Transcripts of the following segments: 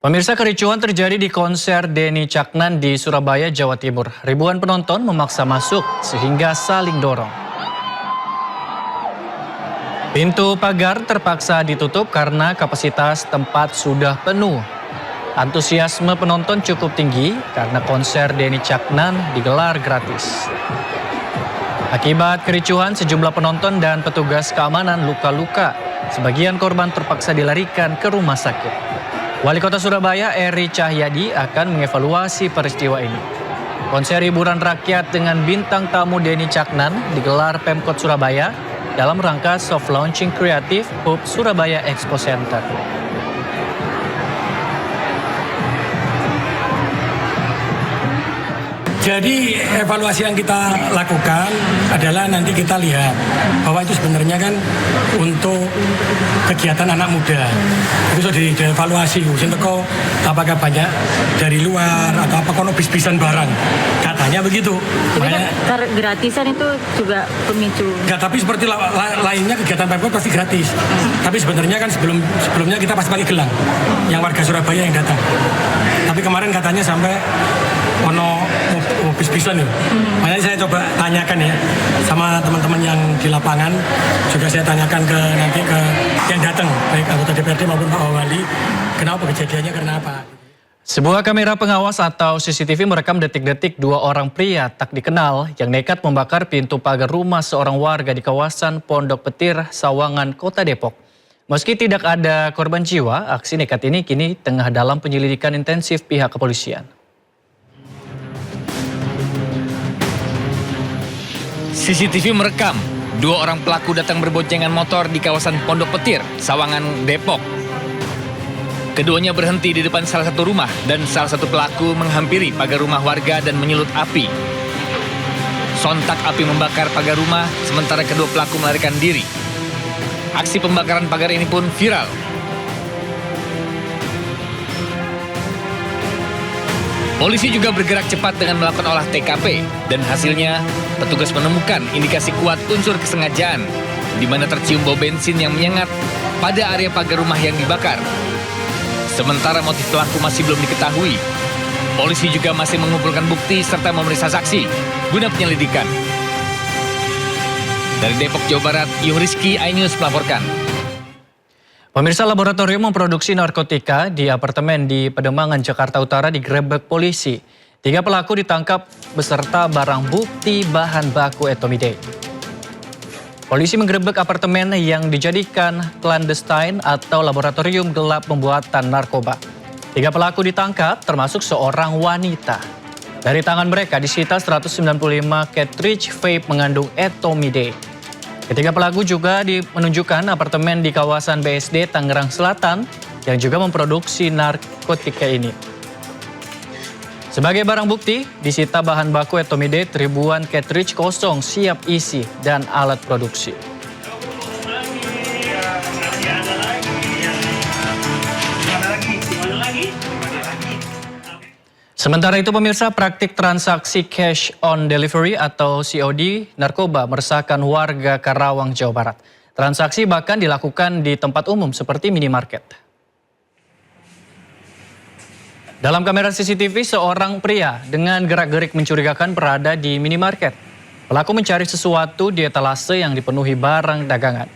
Pemirsa, kericuhan terjadi di konser Denny Caknan di Surabaya, Jawa Timur. Ribuan penonton memaksa masuk sehingga saling dorong. Pintu pagar terpaksa ditutup karena kapasitas tempat sudah penuh. Antusiasme penonton cukup tinggi karena konser Denny Caknan digelar gratis. Akibat kericuhan, sejumlah penonton dan petugas keamanan luka-luka. Sebagian korban terpaksa dilarikan ke rumah sakit. Wali Kota Surabaya Eri Cahyadi akan mengevaluasi peristiwa ini. Konser hiburan rakyat dengan bintang tamu Denny Caknan digelar Pemkot Surabaya dalam rangka soft launching kreatif Hub Surabaya Expo Center. Jadi evaluasi yang kita lakukan adalah nanti kita lihat bahwa itu sebenarnya kan untuk kegiatan anak muda. Itu sudah dievaluasi, apakah banyak dari luar atau apa kono bis-bisan barang. Katanya begitu. Jadi kan gratisan itu juga pemicu. Enggak, tapi seperti lainnya kegiatan Pemkot pasti gratis. Tapi sebenarnya kan sebelumnya kita pasti pakai gelang yang warga Surabaya yang datang. Tapi kemarin katanya sampai ono bis-bisan ya. Makanya saya coba tanyakan ya sama teman-teman yang di lapangan, juga saya tanyakan nanti ke yang datang, baik anggota DPRD maupun Pak Wali, kenapa kejadiannya, karena apa. Sebuah kamera pengawas atau CCTV merekam detik-detik dua orang pria tak dikenal yang nekat membakar pintu pagar rumah seorang warga di kawasan Pondok Petir, Sawangan, Kota Depok. Meski tidak ada korban jiwa, aksi nekat ini kini tengah dalam penyelidikan intensif pihak kepolisian. CCTV merekam dua orang pelaku datang berboncengan motor di kawasan Pondok Petir, Sawangan, Depok. Keduanya berhenti di depan salah satu rumah dan salah satu pelaku menghampiri pagar rumah warga dan menyulut api. Sontak api membakar pagar rumah sementara kedua pelaku melarikan diri. Aksi pembakaran pagar ini pun viral. Polisi juga bergerak cepat dengan melakukan olah TKP dan hasilnya petugas menemukan indikasi kuat unsur kesengajaan di mana tercium bau bensin yang menyengat pada area pagar rumah yang dibakar. Sementara motif pelaku masih belum diketahui. Polisi juga masih mengumpulkan bukti serta memeriksa saksi guna penyelidikan. Dari Depok, Jawa Barat, Yung Rizky, iNews melaporkan. Pemirsa, laboratorium memproduksi narkotika di apartemen di Pademangan, Jakarta Utara digerebek polisi. 3 pelaku ditangkap beserta barang bukti bahan baku etomidate. Polisi menggerebek apartemen yang dijadikan clandestine atau laboratorium gelap pembuatan narkoba. 3 pelaku ditangkap termasuk seorang wanita. Dari tangan mereka disita 195 cartridge vape mengandung etomidate. Ketiga pelaku juga menunjukkan apartemen di kawasan BSD Tangerang Selatan yang juga memproduksi narkotika ini. Sebagai barang bukti, disita bahan baku etomidate, ribuan cartridge kosong siap isi, dan alat produksi. Sementara itu, pemirsa, praktik transaksi cash on delivery atau COD narkoba meresahkan warga Karawang, Jawa Barat. Transaksi bahkan dilakukan di tempat umum seperti minimarket. Dalam kamera CCTV, seorang pria dengan gerak-gerik mencurigakan berada di minimarket. Pelaku mencari sesuatu di etalase yang dipenuhi barang dagangan.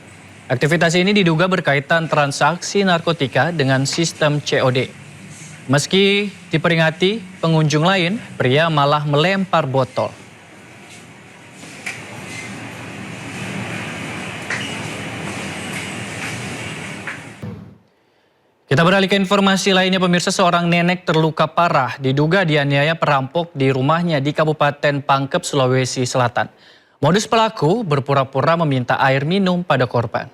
Aktivitas ini diduga berkaitan transaksi narkotika dengan sistem COD. Meski diperingati pengunjung lain, pria malah melempar botol. Kita beralih ke informasi lainnya, pemirsa. Seorang nenek terluka parah diduga dianiaya perampok di rumahnya di Kabupaten Pangkep, Sulawesi Selatan. Modus pelaku berpura-pura meminta air minum pada korban.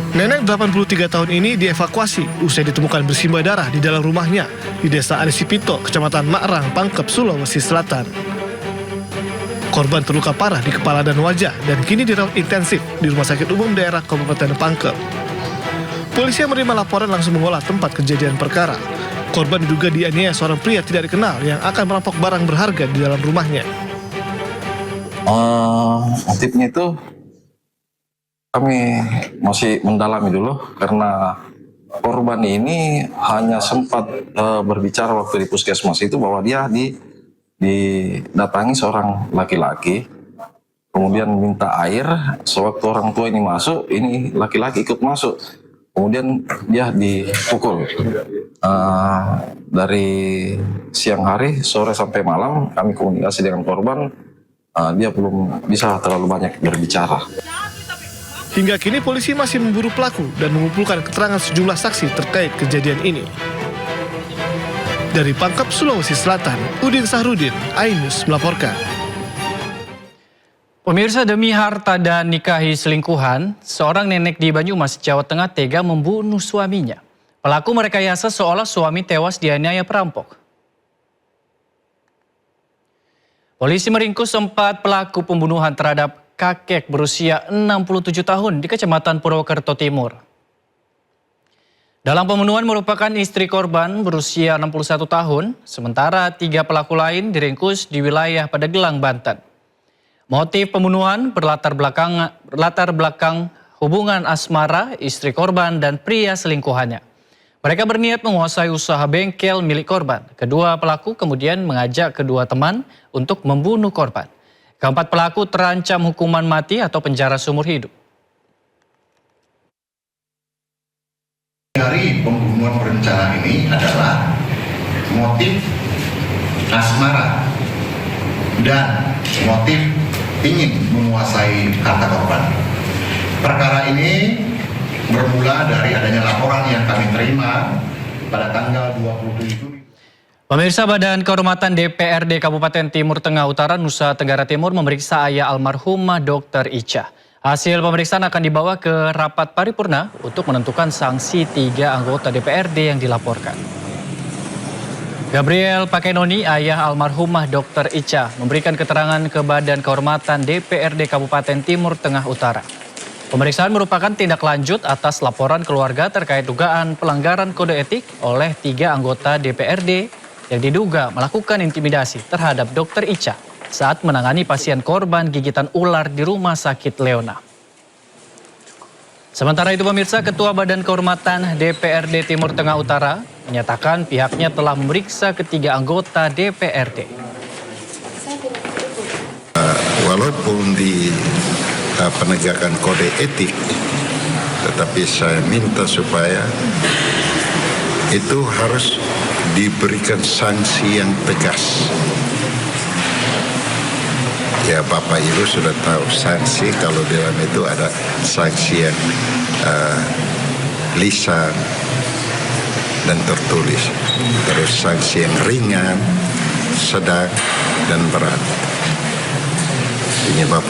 Nenek 83 tahun ini dievakuasi usai ditemukan bersimbah darah di dalam rumahnya di Desa Anisipito, Kecamatan Makrang, Pangkep, Sulawesi Selatan. Korban terluka parah di kepala dan wajah dan kini dirawat intensif di Rumah Sakit Umum Daerah Kabupaten Pangkep. Polisi yang menerima laporan langsung mengolah tempat kejadian perkara. Korban diduga dianiaya seorang pria tidak dikenal yang akan merampok barang berharga di dalam rumahnya. Motifnya itu Kami masih mendalami dulu karena korban ini hanya sempat berbicara waktu di puskesmas itu bahwa dia didatangi seorang laki-laki, kemudian minta air. Sewaktu orang tua ini masuk, ini laki-laki ikut masuk, kemudian dia dipukul. Dari siang hari, sore sampai malam kami komunikasi dengan korban, dia belum bisa terlalu banyak berbicara. Hingga kini polisi masih memburu pelaku dan mengumpulkan keterangan sejumlah saksi terkait kejadian ini. Dari Pangkep, Sulawesi Selatan, Udin Sahrudin, Ainus melaporkan. Pemirsa, demi harta dan nikahi selingkuhan, seorang nenek di Banyumas, Jawa Tengah tega membunuh suaminya. Pelaku merekayasa seolah suami tewas dianiaya perampok. Polisi meringkus 4 pelaku pembunuhan terhadap kakek berusia 67 tahun di Kecamatan Purwokerto Timur. Dalam pembunuhan merupakan istri korban berusia 61 tahun, sementara 3 pelaku lain diringkus di wilayah Pandeglang, Banten. Motif pembunuhan berlatar belakang hubungan asmara istri korban dan pria selingkuhannya. Mereka berniat menguasai usaha bengkel milik korban. Kedua pelaku kemudian mengajak kedua teman untuk membunuh korban. Keempat pelaku terancam hukuman mati atau penjara seumur hidup. Dari pembunuhan berencana ini adalah motif asmara dan motif ingin menguasai harta korban. Perkara ini bermula dari adanya laporan yang kami terima pada tanggal 27 Juni. Pemirsa, Badan Kehormatan DPRD Kabupaten Timur Tengah Utara Nusa Tenggara Timur memeriksa ayah almarhumah Dr. Ica. Hasil pemeriksaan akan dibawa ke rapat paripurna untuk menentukan sanksi 3 anggota DPRD yang dilaporkan. Gabriel Pakenoni, ayah almarhumah Dr. Ica, memberikan keterangan ke Badan Kehormatan DPRD Kabupaten Timur Tengah Utara. Pemeriksaan merupakan tindak lanjut atas laporan keluarga terkait dugaan pelanggaran kode etik oleh 3 anggota DPRD yang diduga melakukan intimidasi terhadap Dr. Ica saat menangani pasien korban gigitan ular di Rumah Sakit Leona. Sementara itu pemirsa, Ketua Badan Kehormatan DPRD Timur Tengah Utara menyatakan pihaknya telah memeriksa ketiga anggota DPRD. Walaupun di penegakan kode etik, tetapi saya minta supaya itu harus diberikan sanksi yang tegas. Ya, Bapak Ibu sudah tahu sanksi kalau dalam itu ada sanksi yang lisan dan tertulis. Terus sanksi yang ringan, sedang, dan berat. Ini Bapak